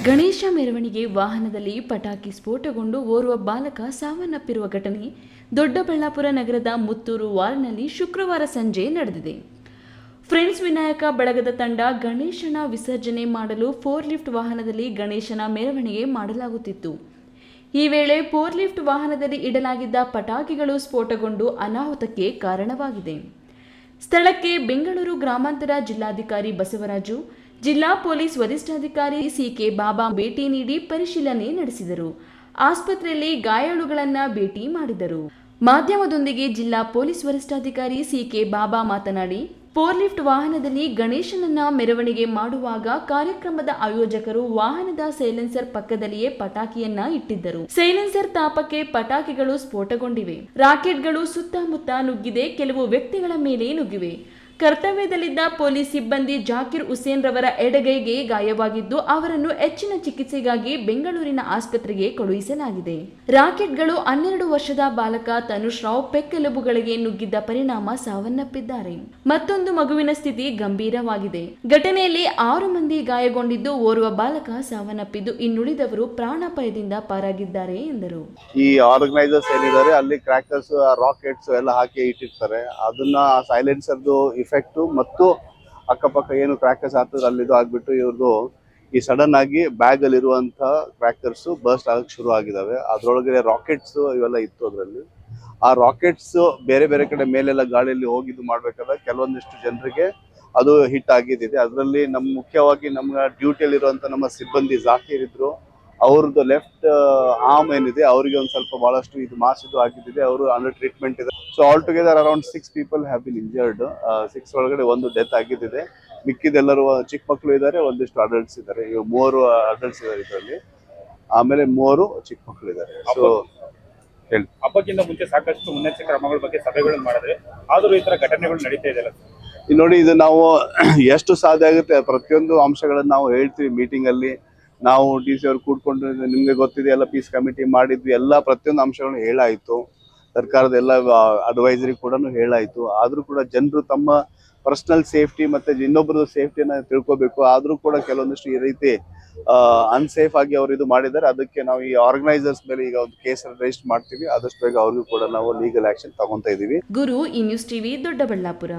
ಗಣೇಶ ಮೆರವಣಿಗೆ ವಾಹನದಲ್ಲಿ ಪಟಾಕಿ ಸ್ಫೋಟಗೊಂಡು ಓರ್ವ ಬಾಲಕ ಸಾವನ್ನಪ್ಪಿರುವ ಘಟನೆ ದೊಡ್ಡಬಳ್ಳಾಪುರ ನಗರದ ಮುತ್ತೂರು ವಾರ್ಡ್ನಲ್ಲಿ ಶುಕ್ರವಾರ ಸಂಜೆ ನಡೆದಿದೆ. ಫ್ರೆಂಡ್ಸ್ ವಿನಾಯಕ ಬಳಗದ ತಂಡ ಗಣೇಶನ ವಿಸರ್ಜನೆ ಮಾಡಲು ಫೋರ್ ಲಿಫ್ಟ್ ವಾಹನದಲ್ಲಿ ಗಣೇಶನ ಮೆರವಣಿಗೆ ಮಾಡಲಾಗುತ್ತಿತ್ತು. ಈ ವೇಳೆ ಫೋರ್ ಲಿಫ್ಟ್ ವಾಹನದಲ್ಲಿ ಇಡಲಾಗಿದ್ದ ಪಟಾಕಿಗಳು ಸ್ಫೋಟಗೊಂಡು ಅನಾಹುತಕ್ಕೆ ಕಾರಣವಾಗಿದೆ. ಸ್ಥಳಕ್ಕೆ ಬೆಂಗಳೂರು ಗ್ರಾಮಾಂತರ ಜಿಲ್ಲಾಧಿಕಾರಿ ಬಸವರಾಜು, ಜಿಲ್ಲಾ ಪೊಲೀಸ್ ವರಿಷ್ಠಾಧಿಕಾರಿ ಸಿಕೆ ಬಾಬಾ ಭೇಟಿ ನೀಡಿ ಪರಿಶೀಲನೆ ನಡೆಸಿದರು. ಆಸ್ಪತ್ರೆಯಲ್ಲಿ ಗಾಯಾಳುಗಳನ್ನು ಭೇಟಿ ಮಾಡಿದರು. ಮಾಧ್ಯಮದೊಂದಿಗೆ ಜಿಲ್ಲಾ ಪೊಲೀಸ್ ವರಿಷ್ಠಾಧಿಕಾರಿ ಸಿಕೆ ಬಾಬಾ ಮಾತನಾಡಿ, ಫೋರ್ ಲಿಫ್ಟ್ ವಾಹನದಲ್ಲಿ ಗಣೇಶನನ್ನ ಮೆರವಣಿಗೆ ಮಾಡುವಾಗ ಕಾರ್ಯಕ್ರಮದ ಆಯೋಜಕರು ವಾಹನದ ಸೈಲೆನ್ಸರ್ ಪಕ್ಕದಲ್ಲಿಯೇ ಪಟಾಕಿಯನ್ನ ಇಟ್ಟಿದ್ದರು. ಸೈಲೆನ್ಸರ್ ತಾಪಕ್ಕೆ ಪಟಾಕಿಗಳು ಸ್ಫೋಟಗೊಂಡಿವೆ. ರಾಕೆಟ್ಗಳು ಸುತ್ತಮುತ್ತ ನುಗ್ಗಿದೆ. ಕೆಲವು ವ್ಯಕ್ತಿಗಳ ಮೇಲೆ ನುಗ್ಗಿವೆ. ಕರ್ತವ್ಯದಲ್ಲಿದ್ದ ಪೊಲೀಸ್ ಸಿಬ್ಬಂದಿ ಜಾಕಿರ್ ಹುಸೇನ್ ರವರ ಎಡಗೈಗೆ ಗಾಯವಾಗಿದ್ದು ಅವರನ್ನು ಹೆಚ್ಚಿನ ಚಿಕಿತ್ಸೆಗಾಗಿ ಬೆಂಗಳೂರಿನ ಆಸ್ಪತ್ರೆಗೆ ಕಳುಹಿಸಲಾಗಿದೆ. ರಾಕೆಟ್ಗಳು 12 ವರ್ಷದ ಬಾಲಕ ತನುಷ್ ರಾವ್ ಪೆಕ್ಕೆಲುಬುಗಳಿಗೆ ನುಗ್ಗಿದ್ದ ಪರಿಣಾಮ ಸಾವನ್ನಪ್ಪಿದ್ದಾರೆ. ಮತ್ತೊಂದು ಮಗುವಿನ ಸ್ಥಿತಿ ಗಂಭೀರವಾಗಿದೆ. ಘಟನೆಯಲ್ಲಿ 6 ಮಂದಿ ಗಾಯಗೊಂಡಿದ್ದು ಓರ್ವ ಬಾಲಕ ಸಾವನ್ನಪ್ಪಿದ್ದು ಇನ್ನುಳಿದವರು ಪ್ರಾಣಾಪಾಯದಿಂದ ಪಾರಾಗಿದ್ದಾರೆ ಎಂದರು. ಈ ಆರ್ಗನೈಸರ್ಸ್ ಏನಿದ್ದಾರೆ ಅಲ್ಲಿ ಕ್ರ್ಯಾಕರ್ಸ್, ರಾಕೆಟ್ಸ್ ಎಲ್ಲ ಹಾಕಿ ಇಟ್ಟಿರ್ತಾರೆ. ಅದನ್ನ ಸೈಲೆನ್ಸರ್ದು ಇಫೆಕ್ಟ್ ಮತ್ತು ಅಕ್ಕಪಕ್ಕ ಏನು ಕ್ರ್ಯಾಕರ್ಸ್ ಆಗ್ತದೆ ಅಲ್ಲಿ ಇದು ಆಗ್ಬಿಟ್ಟು ಇವ್ರದ್ದು ಈ ಸಡನ್ ಆಗಿ ಬ್ಯಾಗ್ ಅಲ್ಲಿ ಇರುವಂತಹ ಕ್ರ್ಯಾಕರ್ಸ್ ಬರ್ಸ್ಟ್ ಆಗಕ್ಕೆ ಶುರು ಆಗಿದಾವೆ. ಅದ್ರೊಳಗೆ ರಾಕೆಟ್ಸ್ ಇವೆಲ್ಲ ಇತ್ತು. ಅದರಲ್ಲಿ ಆ ರಾಕೆಟ್ಸ್ ಬೇರೆ ಬೇರೆ ಕಡೆ ಮೇಲೆಲ್ಲ ಗಾಳಿಯಲ್ಲಿ ಹೋಗಿದ್ದು ಮಾಡ್ಬೇಕಾದ್ರೆ ಕೆಲವೊಂದಿಷ್ಟು ಜನರಿಗೆ ಅದು ಹಿಟ್ ಆಗಿದ್ದಿದೆ. ಅದರಲ್ಲಿ ಮುಖ್ಯವಾಗಿ ನಮ್ಮ ಡ್ಯೂಟಿಯಲ್ಲಿ ಇರುವಂತ ನಮ್ಮ ಸಿಬ್ಬಂದಿ ಜಾಕೀರ್ ಇದ್ರು. ಅವ್ರದ್ದು ಲೆಫ್ಟ್ ಆರ್ಮ್ ಏನಿದೆ ಅವರಿಗೆ ಒಂದು ಸ್ವಲ್ಪ ಬಹಳಷ್ಟು ಇದು ಮಾಸ್ ಇದು ಆಗಿದ್ದಿದೆ. ಅವರು ಅಂಡರ್ ಟ್ರೀಟ್ಮೆಂಟ್ ಇದೆ. So all together around 6 people have been injured. 6 ಒಳಗಡೆ ಒಂದು ಡೆತ್ ಆಗಿದ್ದಿದೆ. ಮಿಕ್ಕಿದೆಲ್ಲರೂ ಚಿಕ್ಕ ಮಕ್ಕಳು ಇದ್ದಾರೆ, ಒಂದಿಷ್ಟು ಅಡಲ್ಟ್ಸ್ ಇದ್ದಾರೆ. ಇವಾಗ 3 ಅಡಲ್ಟ್ಸ್ ಇದ್ದಾರೆ ಇದರಲ್ಲಿ, ಆಮೇಲೆ 3 ಚಿಕ್ಕ ಮಕ್ಕಳು ಇದ್ದಾರೆ. ಸೊ ಹಬ್ಬಕ್ಕಿಂತ ಮುಂಚೆ ಸಾಕಷ್ಟು ಮುನ್ನೆಚ್ಚರಿಕೆ ಕ್ರಮಗಳ ಬಗ್ಗೆ ಸಭೆಗಳನ್ನು ಮಾಡಿದ್ರೆ ಆದರೂ ಈ ತರ ಘಟನೆಗಳು ನಡೀತಾ ಇದೆಯಲ್ಲ. ನೋಡಿ, ಇದು ನಾವು ಎಷ್ಟು ಸಾಧ್ಯ ಆಗುತ್ತೆ ಪ್ರತಿಯೊಂದು ಅಂಶಗಳನ್ನು ನಾವು ಹೇಳ್ತೀವಿ ಮೀಟಿಂಗ್ ಅಲ್ಲಿ. ನಾವು DC ಅವ್ರು ಕೂಡ್ಕೊಂಡು ನಿಮ್ಗೆ ಗೊತ್ತಿದೆ ಎಲ್ಲ ಪೀಸ್ ಕಮಿಟಿ ಮಾಡಿದ್ವಿ. ಎಲ್ಲ ಪ್ರತಿಯೊಂದು ಅಂಶಗಳನ್ನು ಹೇಳಾಯ್ತು. ಸರ್ಕಾರದ ಎಲ್ಲ ಅಡ್ವೈಸರಿ ಕೂಡ ಹೇಳಾಯ್ತು. ಆದ್ರೂ ಕೂಡ ಜನರು ತಮ್ಮ ಪರ್ಸನಲ್ ಸೇಫ್ಟಿ ಮತ್ತೆ ಇನ್ನೊಬ್ಬರದ್ದು ಸೇಫ್ಟಿನ ತಿಳ್ಕೊಬೇಕು. ಆದ್ರೂ ಕೂಡ ಕೆಲವೊಂದಿಷ್ಟು ಈ ರೀತಿ ಅನ್ಸೇಫ್ ಆಗಿ ಅವರು ಇದು ಮಾಡಿದ್ದಾರೆ. ಅದಕ್ಕೆ ನಾವು ಈ ಆರ್ಗನೈಸರ್ಸ್ ಮೇಲೆ ಈಗ ಒಂದು ಕೇಸ್ ರಿಜಿಸ್ಟರ್ ಮಾಡ್ತೀವಿ. ಆದಷ್ಟು ಬೇಗ ಅವ್ರಿಗೂ ಕೂಡ ನಾವು ಲೀಗಲ್ ಆಕ್ಷನ್ ತಗೊಂತ ಇದೀವಿ. ಗುರು, ಈ ನ್ಯೂಸ್ ಟಿವಿ, ದೊಡ್ಡಬಳ್ಳಾಪುರ.